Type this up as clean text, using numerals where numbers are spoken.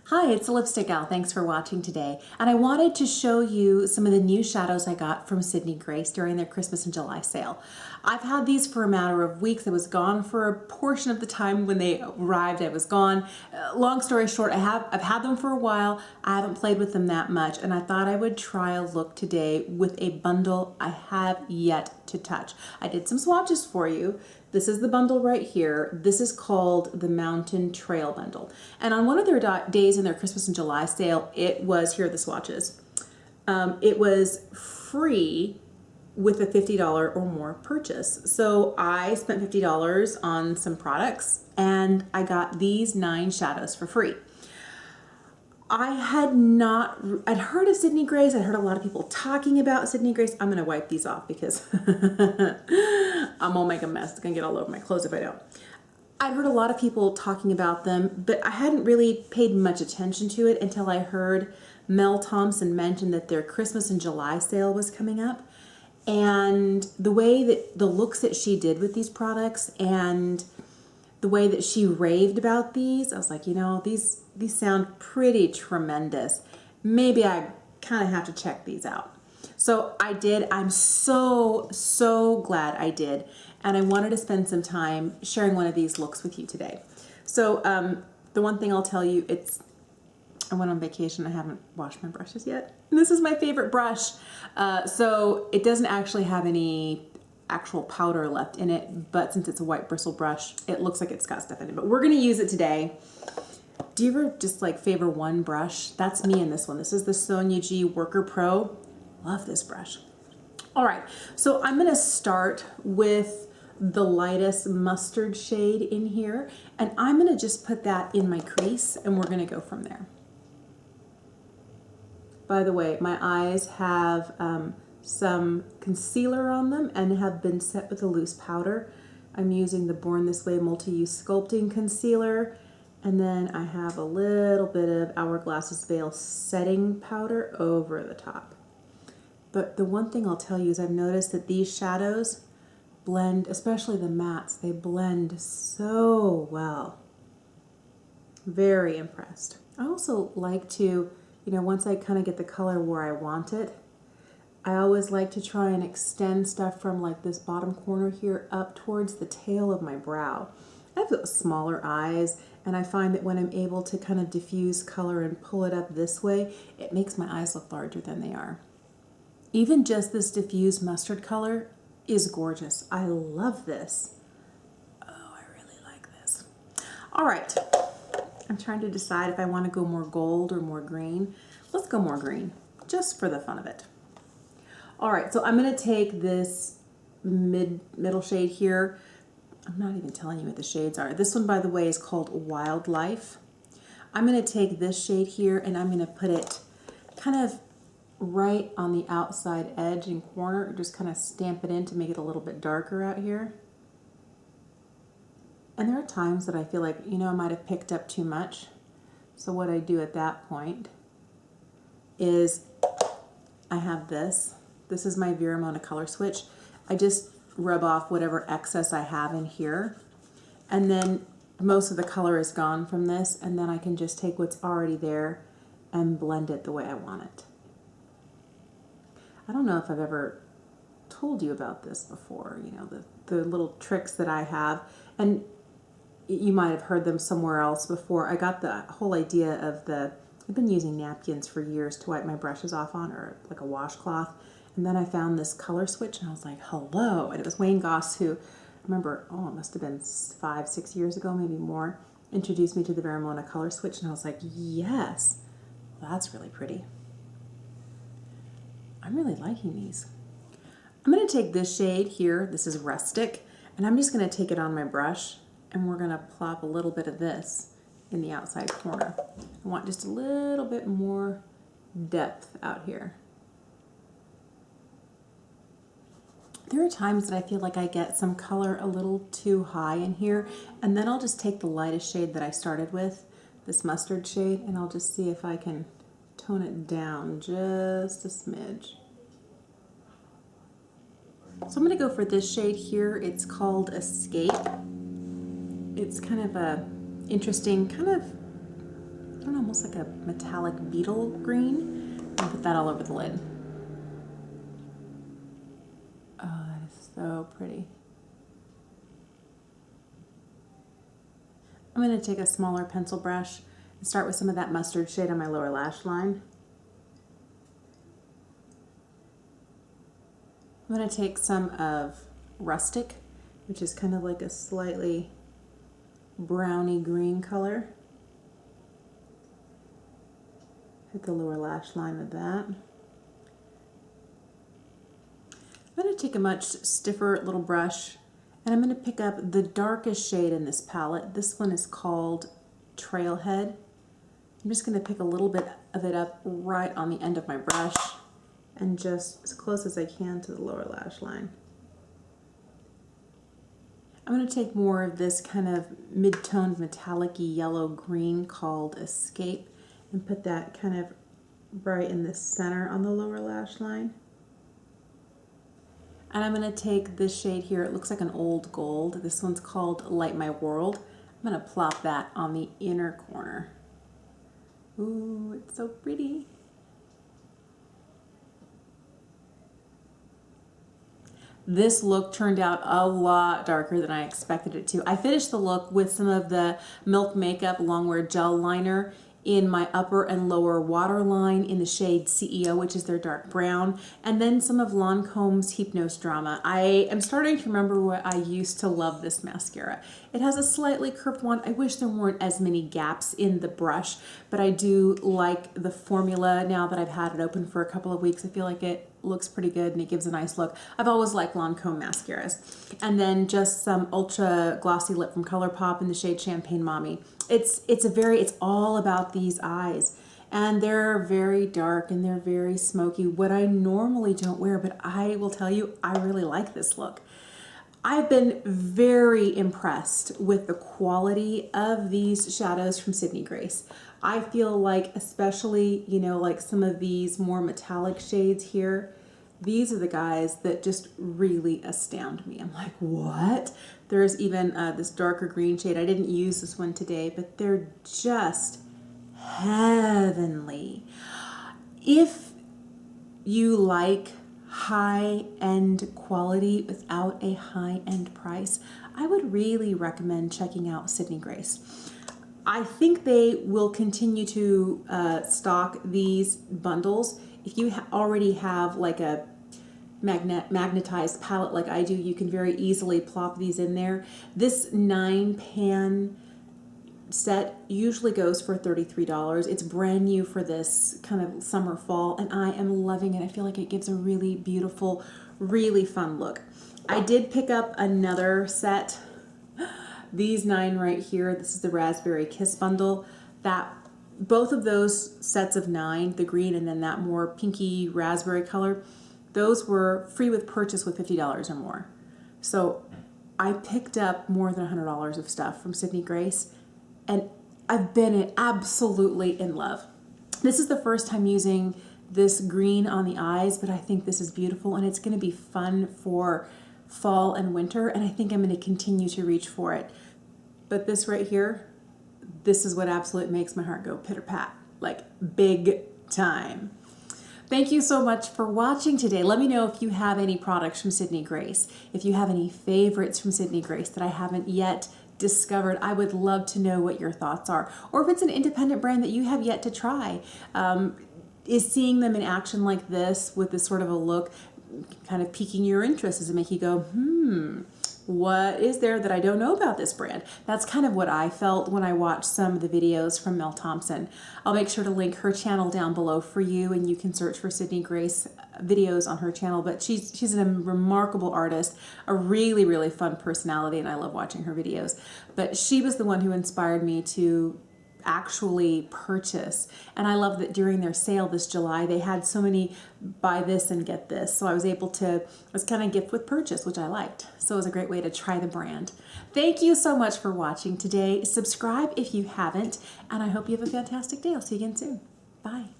Hi, it's the Lipstick Gal. Thanks for watching today. And I wanted to show you some of the new shadows I got from Sydney Grace during their Christmas and July sale. I've had these for a matter of weeks. I was gone for a portion of the time when they arrived. I was gone. Long story short, I've had them for a while. I haven't played with them that much, and I thought I would try a look today with a bundle I have yet to touch. I did some swatches for you. This is the bundle right here. This is called the Mountain Trail Bundle. And on one of their days in their Christmas and July sale, it was, here are the swatches. It was free with a $50 or more purchase. So I spent $50 on some products and I got these 9 shadows for free. I'd heard of Sydney Grace. I'd heard a lot of people talking about Sydney Grace. I'm gonna wipe these off because I'm gonna make a mess. It's gonna get all over my clothes if I don't. I'd heard a lot of people talking about them, but I hadn't really paid much attention to it until I heard Mel Thompson mention that their Christmas and July sale was coming up. And the way that the looks that she did with these products and the way that she raved about these, I was like, you know, these sound pretty tremendous. Maybe I kind of have to check these out. So I did. I'm so glad I did. And I wanted to spend some time sharing one of these looks with you today. So the one thing I'll tell you, I went on vacation. I haven't washed my brushes yet. And this is my favorite brush. So it doesn't actually have any actual powder left in it, but since it's a white bristle brush, it looks like it's got stuff in it. But we're gonna use it today. Do you ever just like favor one brush? That's me in this one. This is the Sonia G Worker Pro. Love this brush. All right, so I'm gonna start with the lightest mustard shade in here, and I'm gonna just put that in my crease, and we're gonna go from there. By the way, my eyes have some concealer on them and have been set with a loose powder. I'm using the Born This Way Multi-Use Sculpting Concealer, and then I have a little bit of Hourglass's Veil Setting Powder over the top. But the one thing I'll tell you is I've noticed that these shadows blend, especially the mattes, they blend so well. Very impressed. I also like to, you know, once I kind of get the color where I want it, I always like to try and extend stuff from like this bottom corner here up towards the tail of my brow. I have smaller eyes, and I find that when I'm able to kind of diffuse color and pull it up this way, it makes my eyes look larger than they are. Even just this diffused mustard color is gorgeous. I love this. Oh, I really like this. All right, I'm trying to decide if I want to go more gold or more green. Let's go more green, just for the fun of it. All right, so I'm gonna take this middle shade here. I'm not even telling you what the shades are. This one, by the way, is called Wildlife. I'm gonna take this shade here and I'm gonna put it kind of right on the outside edge and corner, just kind of stamp it in to make it a little bit darker out here. And there are times that I feel like, you know, I might have picked up too much. So what I do at that point is I have this. This is my Vera Mona color switch. I just rub off whatever excess I have in here. And then most of the color is gone from this, and then I can just take what's already there and blend it the way I want it. I don't know if I've ever told you about this before, you know, the little tricks that I have, and you might have heard them somewhere else before. I got the whole idea of I've been using napkins for years to wipe my brushes off on, or like a washcloth. And then I found this color switch and I was like, hello. And it was Wayne Goss who, I remember, oh, it must have been 5-6 years ago, maybe more, introduced me to the Vera Mona color switch. And I was like, yes, well, that's really pretty. I'm really liking these. I'm gonna take this shade here, this is Rustic, and I'm just gonna take it on my brush and we're gonna plop a little bit of this in the outside corner. I want just a little bit more depth out here. There are times that I feel like I get some color a little too high in here, and then I'll just take the lightest shade that I started with, this mustard shade, and I'll just see if I can tone it down just a smidge. So I'm going to go for this shade here. It's called Escape. It's kind of a interesting, kind of don't know, almost like a metallic beetle green. And put that all over the lid. Oh, that is so pretty. I'm going to take a smaller pencil brush and start with some of that mustard shade on my lower lash line. I'm going to take some of Rustic, which is kind of like a slightly browny green color. Hit the lower lash line with that. I'm going to take a much stiffer little brush and I'm going to pick up the darkest shade in this palette. This one is called Trailhead. I'm just going to pick a little bit of it up right on the end of my brush and just as close as I can to the lower lash line. I'm going to take more of this kind of mid-toned metallic-y yellow-green called Escape and put that kind of right in the center on the lower lash line. And I'm going to take this shade here, it looks like an old gold. This one's called Light My World. I'm going to plop that on the inner corner. Ooh, it's so pretty. This look turned out a lot darker than I expected it to. I finished the look with some of the Milk Makeup Longwear Gel Liner in my upper and lower waterline in the shade CEO, which is their dark brown, and then some of Lancome's Hypnose Drama. I am starting to remember what I used to love this mascara. It has a slightly curved one. I wish there weren't as many gaps in the brush, but I do like the formula now that I've had it open for a couple of weeks. I feel like it looks pretty good and it gives a nice look. I've always liked Lancome mascaras. And then just some ultra glossy lip from Colourpop in the shade Champagne Mami. It's all about these eyes, and they're very dark and they're very smoky, what I normally don't wear, but I will tell you, I really like this look. I've been very impressed with the quality of these shadows from Sydney Grace. I feel like, especially, you know, like some of these more metallic shades here, these are the guys that just really astound me. I'm like, what? There's even this darker green shade. I didn't use this one today, but they're just heavenly. If you like high-end quality without a high-end price, I would really recommend checking out Sydney Grace. I think they will continue to stock these bundles. If you already have like a magnetized palette like I do, you can very easily plop these in there. This 9-pan set usually goes for $33. It's brand new for this kind of summer fall, and I am loving it. I feel like it gives a really beautiful, really fun look. I did pick up another set. These 9 right here, this is the Raspberry Kiss bundle. Both of those sets of 9, the green and then that more pinky raspberry color, those were free with purchase with $50 or more. So I picked up more than $100 of stuff from Sydney Grace, and I've been absolutely in love. This is the first time using this green on the eyes, but I think this is beautiful, and it's going to be fun for fall and winter, and I think I'm going to continue to reach for it. But this right here, this is what absolutely makes my heart go pitter-pat, like big time. Thank you so much for watching today. Let me know if you have any products from Sydney Grace, if you have any favorites from Sydney Grace that I haven't yet discovered. I would love to know what your thoughts are, or if it's an independent brand that you have yet to try. Is seeing them in action like this with this sort of a look kind of piquing your interest? Does it make you go, what is there that I don't know about this brand? That's kind of what I felt when I watched some of the videos from Mel Thompson. I'll make sure to link her channel down below for you, and you can search for Sydney Grace videos on her channel. But she's a remarkable artist, a really, really fun personality, and I love watching her videos. But she was the one who inspired me to actually purchase, and I love that during their sale this July they had so many buy this and get this, so I was able to, it was kind of gift with purchase, which I liked, so it was a great way to try the brand. Thank you so much for watching today. Subscribe if you haven't, and I hope you have a fantastic day. I'll see you again soon. Bye.